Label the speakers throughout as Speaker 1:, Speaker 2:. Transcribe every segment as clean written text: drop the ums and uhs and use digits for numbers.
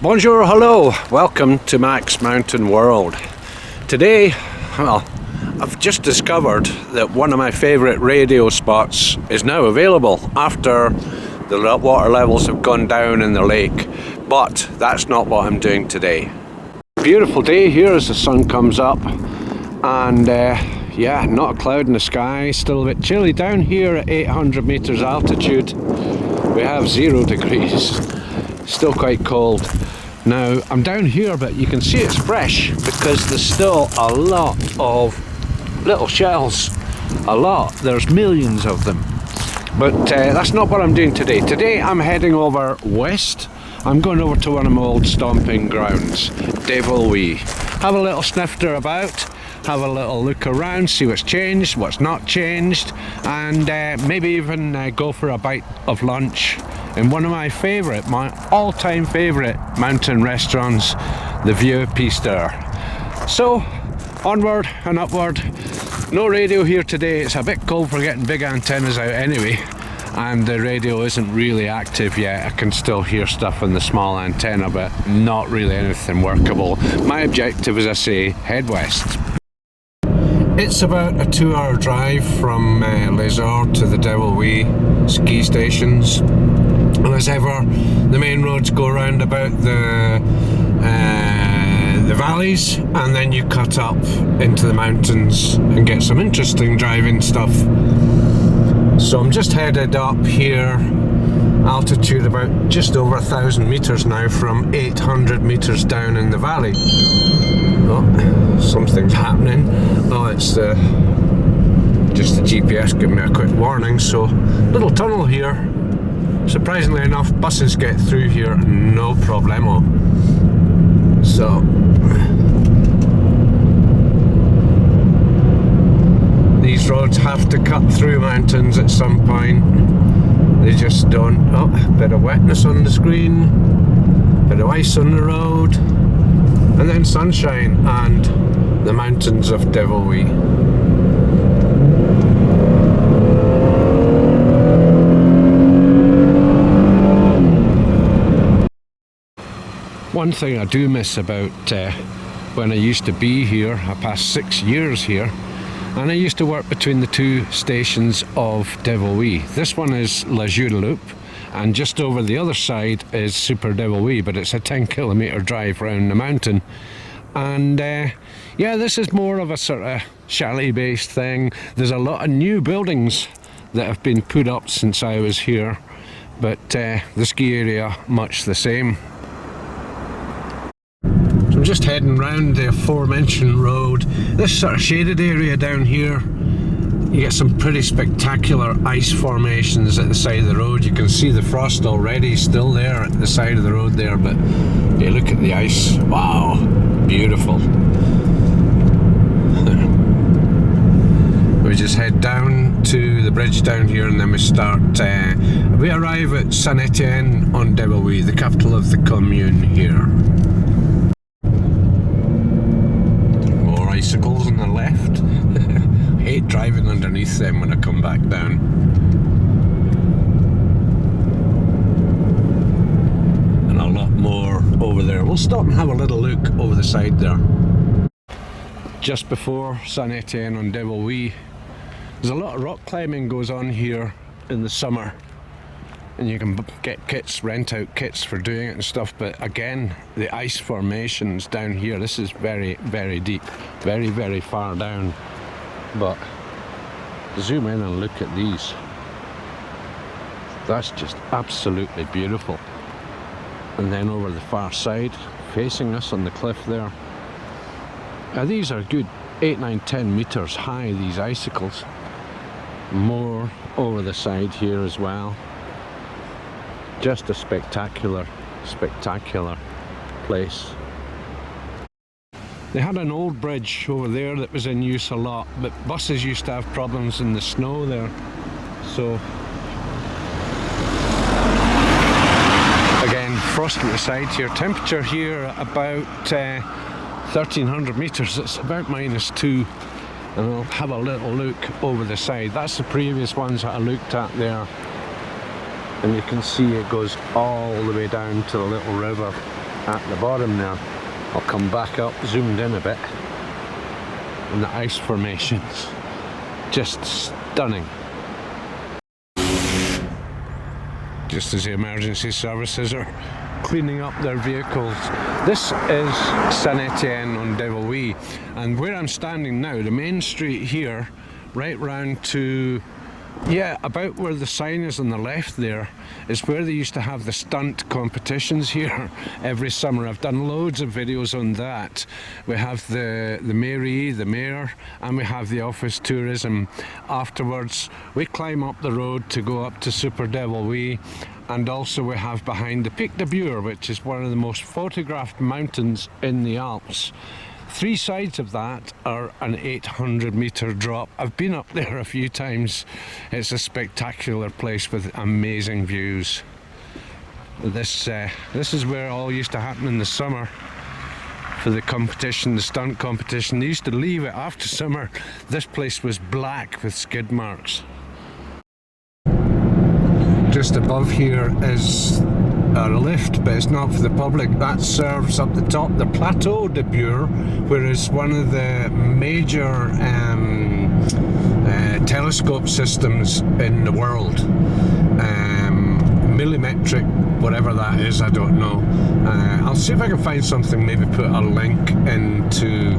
Speaker 1: Bonjour, hello, welcome to MaxMountainWorld. Today, well, I've just discovered that one of my favourite radio spots is now available after the water levels have gone down in the lake, but that's not what I'm doing today. Beautiful day here as the sun comes up, and yeah, not a cloud in the sky, still a bit chilly down here at 800 meters altitude. We have 0 degrees, still quite cold. Now I'm down here, but you can see it's fresh because there's still a lot of little shells. A lot, there's millions of them. But that's not what I'm doing today. Today I'm heading over west. I'm going over to one of my old stomping grounds, Dévoluy. Have a little snifter about, have a little look around, see what's changed, what's not changed, and maybe even go for a bite of lunch in one of my all-time favourite mountain restaurants, the Vieux Pisteur. So, onward and upward. No radio here today, it's a bit cold for getting big antennas out anyway, and the radio isn't really active yet. I can still hear stuff on the small antenna, but not really anything workable. My objective, as I say, head west. It's about a 2-hour drive from Les-Orres to the Dévoluy ski stations. And as ever, the main roads go around about the valleys, and then you cut up into the mountains and get some interesting driving stuff. So I'm just headed up here, altitude about just over 1,000 meters now from 800 meters down in the valley. Oh, something's happening. Oh, it's just the GPS giving me a quick warning. So, little tunnel here. Surprisingly enough, buses get through here no problemo. So, these roads have to cut through mountains at some point. They just don't. Oh, a bit of wetness on the screen, bit of ice on the road, and then sunshine and the mountains of Dévoluy. One thing I do miss about when I used to be here, I passed 6 years here, and I used to work between the 2 stations of Dévoluy. This one is La Loop, and just over the other side is Super Dévoluy, but it's a 10-kilometer drive round the mountain. And yeah, this is more of a sort of chalet-based thing. There's a lot of new buildings that have been put up since I was here, but the ski area much the same. I'm just heading round the aforementioned road. This sort of shaded area down here, you get some pretty spectacular ice formations at the side of the road. You can see the frost already still there at the side of the road there, but you look at the ice, wow, beautiful. We just head down to the bridge down here, and then we arrive at Saint-Étienne on Dévoluy, the capital of the commune here. Bicycles on the left. I hate driving underneath them when I come back down. And a lot more over there. We'll stop and have a little look over the side there. Just before Saint-Étienne on Dévoluy, there's a lot of rock climbing goes on here in the summer, and you can get kits, rent out kits for doing it and stuff. But again, the ice formations down here, this is very, very deep, very, very far down. But zoom in and look at these. That's just absolutely beautiful. And then over the far side, facing us on the cliff there, these are good 8, 9, 10 meters high, these icicles. More over the side here as well. Just a spectacular, spectacular place. They had an old bridge over there that was in use a lot, but buses used to have problems in the snow there. So, again, frost at the side here. Temperature here about 1300 metres, it's about -2. And I'll have a little look over the side. That's the previous ones that I looked at there. And you can see it goes all the way down to the little river at the bottom there. I'll come back up, zoomed in a bit. And the ice formations, just stunning. Just as the emergency services are cleaning up their vehicles. This is Saint-Étienne on Dévoluy, and where I'm standing now, the main street here, right round to, yeah, about where the sign is on the left there, is where they used to have the stunt competitions here every summer. I've done loads of videos on that. We have the mairie, the mayor, and we have the office tourism. Afterwards, we climb up the road to go up to Super Dévoluy, and also we have behind the Pic de Bure, which is one of the most photographed mountains in the Alps. Three sides of that are an 800-metre drop. I've been up there a few times. It's a spectacular place with amazing views. This is where it all used to happen in the summer for the competition, the stunt competition. They used to leave it after summer. This place was black with skid marks. Just above here is a lift, but it's not for the public. That serves up the top, the Plateau de Bure, where is one of the major telescope systems in the world. Millimetric, whatever that is, I don't know. I'll see if I can find something, maybe put a link into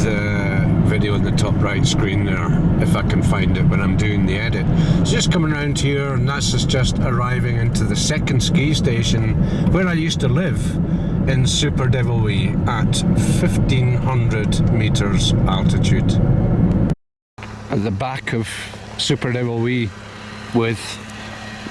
Speaker 1: the video in the top right screen there, if I can find it when I'm doing the edit. So just coming around here, and that's just arriving into the second ski station where I used to live in Super Dévoluy at 1500 meters altitude. At the back of Super Dévoluy with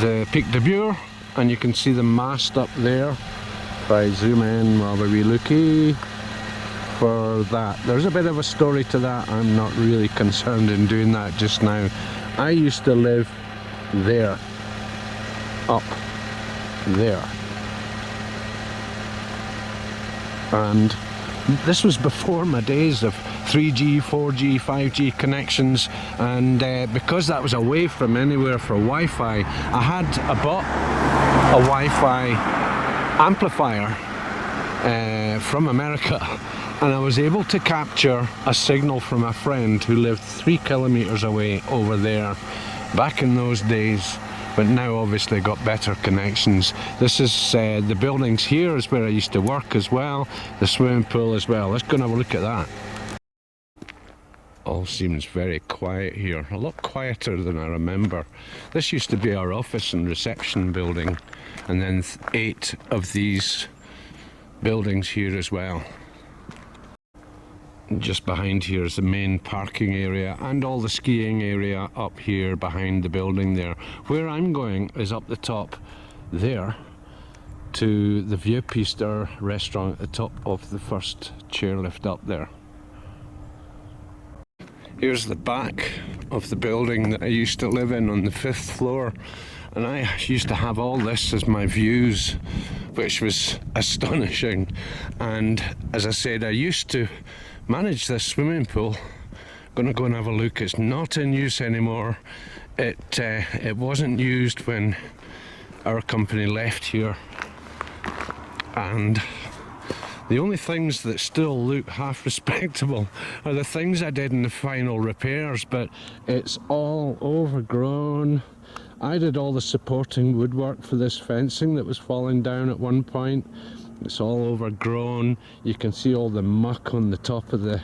Speaker 1: the Pic de Bure, and you can see the mast up there. If I zoom in, while we looky for that. There's a bit of a story to that. I'm not really concerned in doing that just now. I used to live there, up there, and this was before my days of 3G, 4G, 5G connections, and because that was away from anywhere for Wi-Fi, I bought a Wi-Fi amplifier from America, and I was able to capture a signal from a friend who lived 3 kilometers away over there back in those days, but now obviously got better connections. This is the buildings here is where I used to work as well, the swimming pool as well. Let's go and have a look at that. All seems very quiet here, a lot quieter than I remember. This used to be our office and reception building, and then 8 of these buildings here as well. Just behind here is the main parking area and all the skiing area up here behind the building there. Where I'm going is up the top there to the Vieux Pisteur restaurant at the top of the first chairlift up there. Here's the back of the building that I used to live in on the 5th floor, and I used to have all this as my views, which was astonishing. And as I said, I used to manage this swimming pool. Gonna go and have a look. It's not in use anymore. It wasn't used when our company left here, and the only things that still look half respectable are the things I did in the final repairs, but it's all overgrown. I did all the supporting woodwork for this fencing that was falling down at one point. It's all overgrown. You can see all the muck on the top of the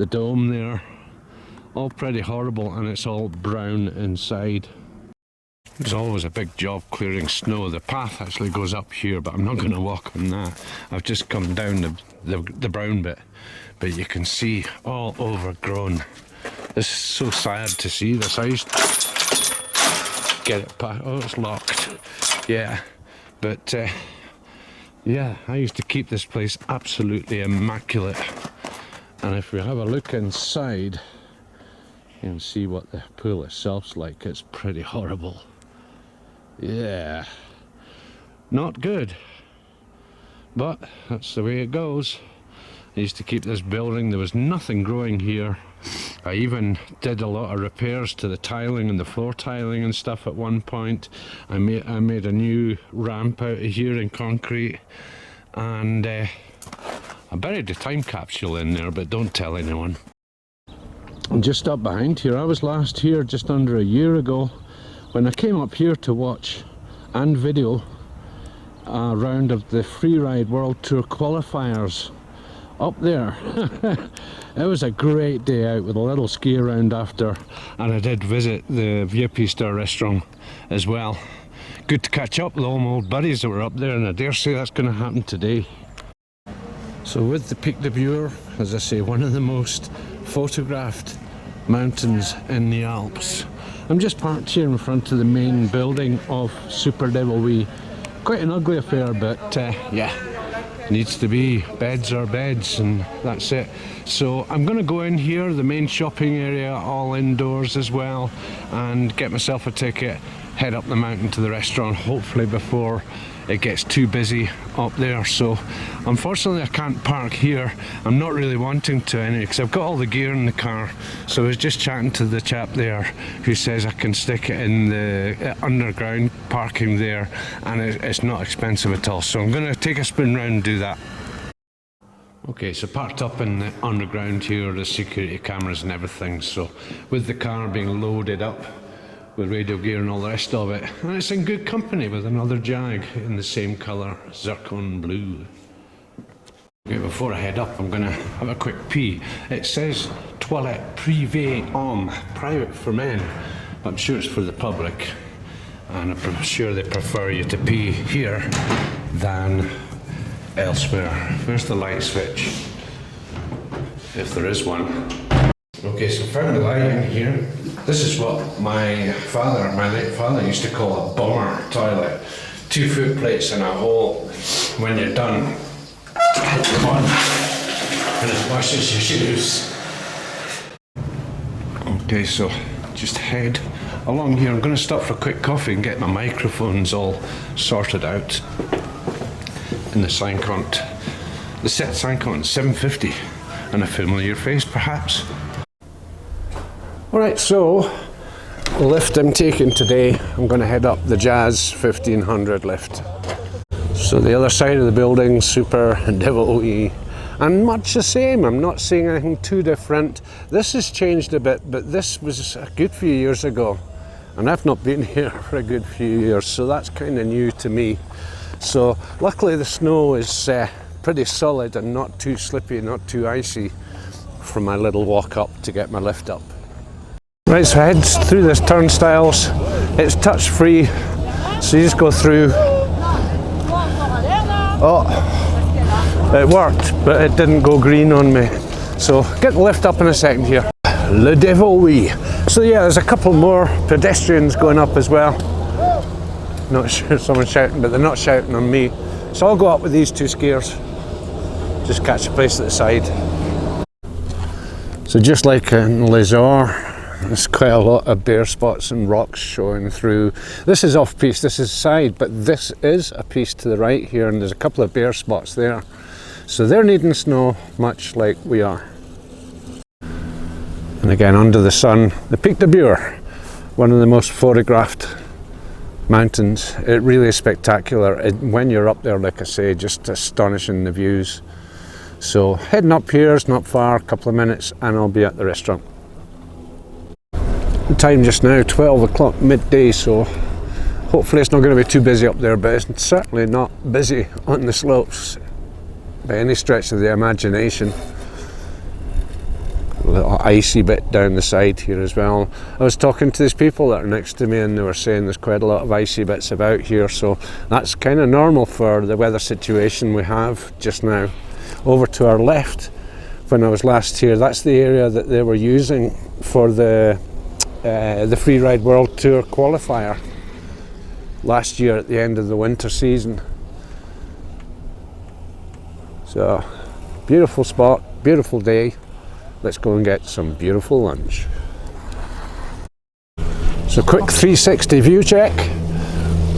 Speaker 1: dome there. All pretty horrible, and it's all brown inside. There's always a big job clearing snow. The path actually goes up here, but I'm not going to walk on that. I've just come down the brown bit, but you can see all overgrown. This is so sad to see this. I used to get it past. Oh, it's locked. Yeah, but yeah, I used to keep this place absolutely immaculate. And if we have a look inside, you can see what the pool itself's like. It's pretty horrible. Yeah, Not good, but that's the way it goes. I used to keep this building, there was nothing growing here. I even did a lot of repairs to the tiling and the floor tiling and stuff at one point. I made a new ramp out of here in concrete, and I buried a time capsule in there, but don't tell anyone. I'm just up behind here. I was last here just under a year ago when I came up here to watch and video a round of the FreeRide World Tour qualifiers up there. It was a great day out with a little ski around after, and I did visit the Vieux restaurant as well. Good to catch up with all my old buddies that were up there, and I dare say that's going to happen today. So with the Pic de Bure, as I say, one of the most photographed mountains in the Alps. I'm just parked here in front of the main building of Super Dévoluy. Quite an ugly affair, but yeah, needs to be. Beds are beds, and that's it. So I'm going to go in here, the main shopping area, all indoors as well, and get myself a ticket, head up the mountain to the restaurant, hopefully before it gets too busy up there. So unfortunately I can't park here. I'm not really wanting to anyway, because I've got all the gear in the car. So I was just chatting to the chap there who says I can stick it in the underground parking there, and it's not expensive at all. So I'm going to take a spin round and do that. Okay, so parked up in the underground here, the security cameras and everything. So with the car being loaded up with radio gear and all the rest of it, and it's in good company with another Jag in the same colour, zircon blue. Okay, before I head up, I'm going to have a quick pee. It says toilette privée homme, private for men, but I'm sure it's for the public, and I'm sure they prefer you to pee here than elsewhere. Where's the light switch? If there is one. Okay, so found the light in here. This is what my late father used to call a bomber toilet. 2 foot plates in a hole. When you're done, hit the button and it washes your shoes. Okay, so just head along here. I'm going to stop for a quick coffee and get my microphones all sorted out. In the Syncont. The set Syncont 750, and a familiar face perhaps. Alright, so the lift I'm taking today, I'm going to head up the Jazz 1500 lift. So the other side of the building, Super Dévoluy, and much the same. I'm not seeing anything too different. This has changed a bit, but this was a good few years ago, and I've not been here for a good few years, so that's kind of new to me. So luckily the snow is pretty solid and not too slippy, not too icy for my little walk up to get my lift up. Right, so I head through this turnstiles. It's touch free, so you just go through. Oh, it worked, but it didn't go green on me. So get the lift up in a second here. Le Dévoluy. So yeah, there's a couple more pedestrians going up as well. Not sure someone's shouting, but they're not shouting on me. So I'll go up with these 2 skiers. Just catch a place at the side. So just like in Les-Orres, there's quite a lot of bare spots and rocks showing through. This is off piste, this is side, but this is a piste to the right here, and there's a couple of bare spots there. So they're needing snow, much like we are. And again, under the sun, the Pic de Bure, one of the most photographed mountains. It really is spectacular. When you're up there, like I say, just astonishing the views. So heading up here is not far, a couple of minutes, and I'll be at the restaurant. The time just now, 12 o'clock midday, so hopefully it's not going to be too busy up there, but it's certainly not busy on the slopes by any stretch of the imagination. A little icy bit down the side here as well. I was talking to these people that are next to me, and they were saying there's quite a lot of icy bits about here, so that's kind of normal for the weather situation we have just now. Over to our left, when I was last here, that's the area that they were using for the FreeRide World Tour qualifier last year at the end of the winter season. So beautiful spot, beautiful day. Let's go and get some beautiful lunch. So quick 360 view check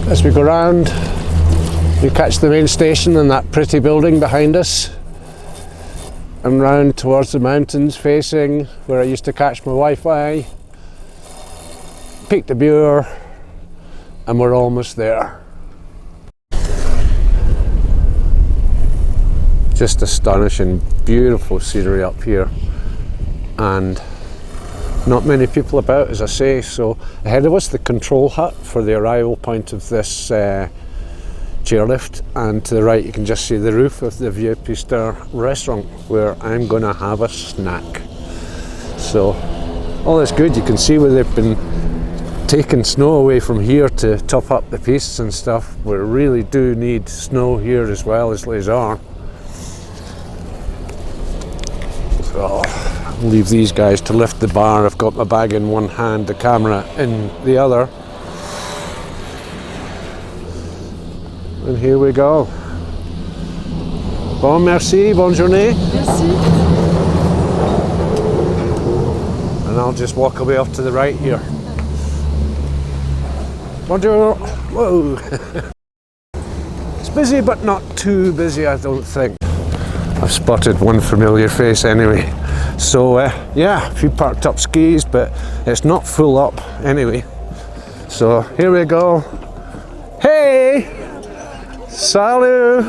Speaker 1: as we go round. We catch the main station and that pretty building behind us, and round towards the mountains facing where I used to catch my Wi-Fi. Peak de Bure, and we're almost there. Just astonishing, beautiful scenery up here, and not many people about, as I say. So ahead of us, the control hut for the arrival point of this chairlift, and to the right you can just see the roof of the Vieux Piste restaurant where I'm going to have a snack. So all is good. You can see where they've been taking snow away from here to top up the pistes and stuff. We really do need snow here as well as Les-Orres. So I'll leave these guys to lift the bar. I've got my bag in one hand, the camera in the other. And here we go. Bon, merci, bonne journée.
Speaker 2: Merci.
Speaker 1: And I'll just walk away off to the right here. Bonjour. Whoa. It's busy, but not too busy, I don't think. I've spotted one familiar face anyway. So yeah, a few parked up skis, but it's not full up anyway. So here we go. Hey! Salut!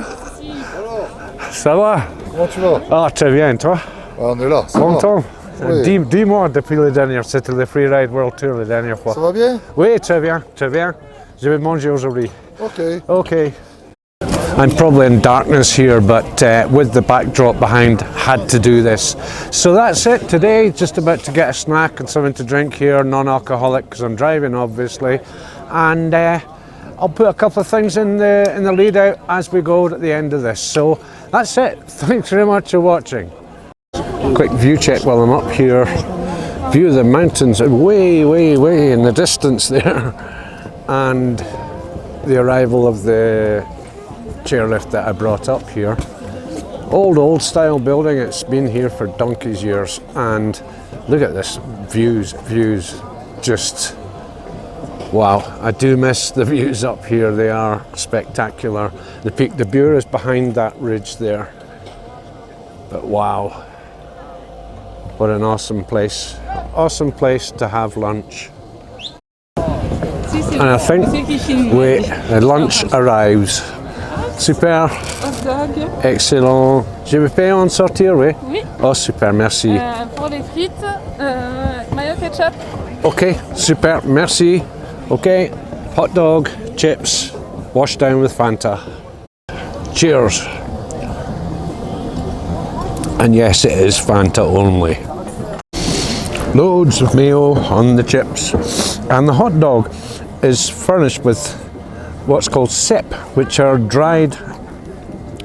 Speaker 1: Ça va?
Speaker 3: Comment tu vas?
Speaker 1: Ah, très bien, toi?
Speaker 3: On est là, ça
Speaker 1: Content?
Speaker 3: va? Oui.
Speaker 1: Dis-moi depuis le dernier, c'était le FreeRide World Tour la dernière fois.
Speaker 3: Ça va bien?
Speaker 1: Oui, très bien, très bien. Je vais manger aujourd'hui.
Speaker 3: Okay.
Speaker 1: Okay. I'm probably in darkness here, but with the backdrop behind, had to do this. So that's it today, just about to get a snack and something to drink here, non-alcoholic, because I'm driving obviously. And I'll put a couple of things in the lead out as we go at the end of this. So that's it. Thanks very much for watching. Quick view check while I'm up here. View of the mountains way, way, way in the distance there. And the arrival of the chairlift that I brought up here. Old style building. It's been here for donkey's years. And look at this. Views. Just wow, I do miss the views up here. They are spectacular. The Pic de Bure is behind that ridge there. But wow, what an awesome place. Awesome place to have lunch. And I think the lunch arrives. Super. Excellent. Je vais payer en sortir, oui?
Speaker 2: Oui.
Speaker 1: Oh, super, merci.
Speaker 2: Pour les frites, mayo ketchup.
Speaker 1: Ok, super, merci. Okay, hot dog, chips, washed down with Fanta. Cheers. And yes, it is Fanta only. Loads of mayo on the chips. And the hot dog is furnished with what's called sip, which are dried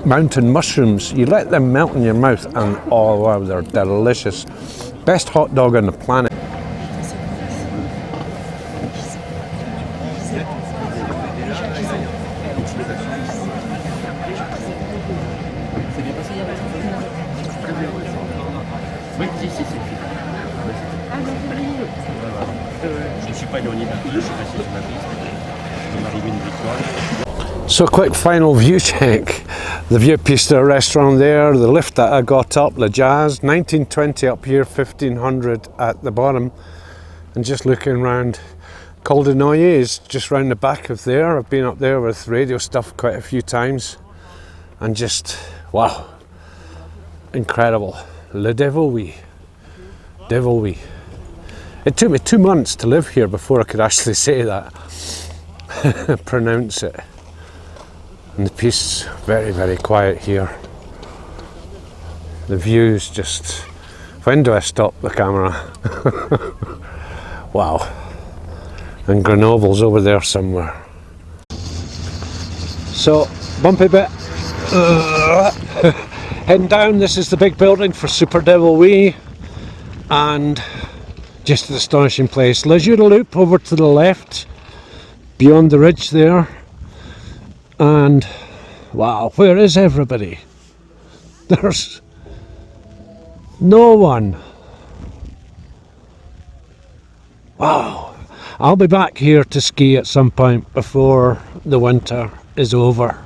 Speaker 1: mountain mushrooms. You let them melt in your mouth and oh wow, they're delicious. Best hot dog on the planet. So quick final view check. The Vieux Piste restaurant there, the lift that I got up, Le Jazz, 1920 up here, 1500 at the bottom. And just looking around, Col de Noyer is just round the back of there. I've been up there with radio stuff quite a few times. And just, wow, incredible. Le Dévoluy. Dévoluy. It took me 2 months to live here before I could actually say that, pronounce it. And the piece very, very quiet here. The views just, when do I stop the camera? Wow. And Grenoble's over there somewhere. So, bumpy bit. Heading down, this is the big building for Super Dévoluy. And just an astonishing place. Les Orres over to the left, beyond the ridge there. And wow, where is everybody? There's no one. Wow. I'll be back here to ski at some point before the winter is over.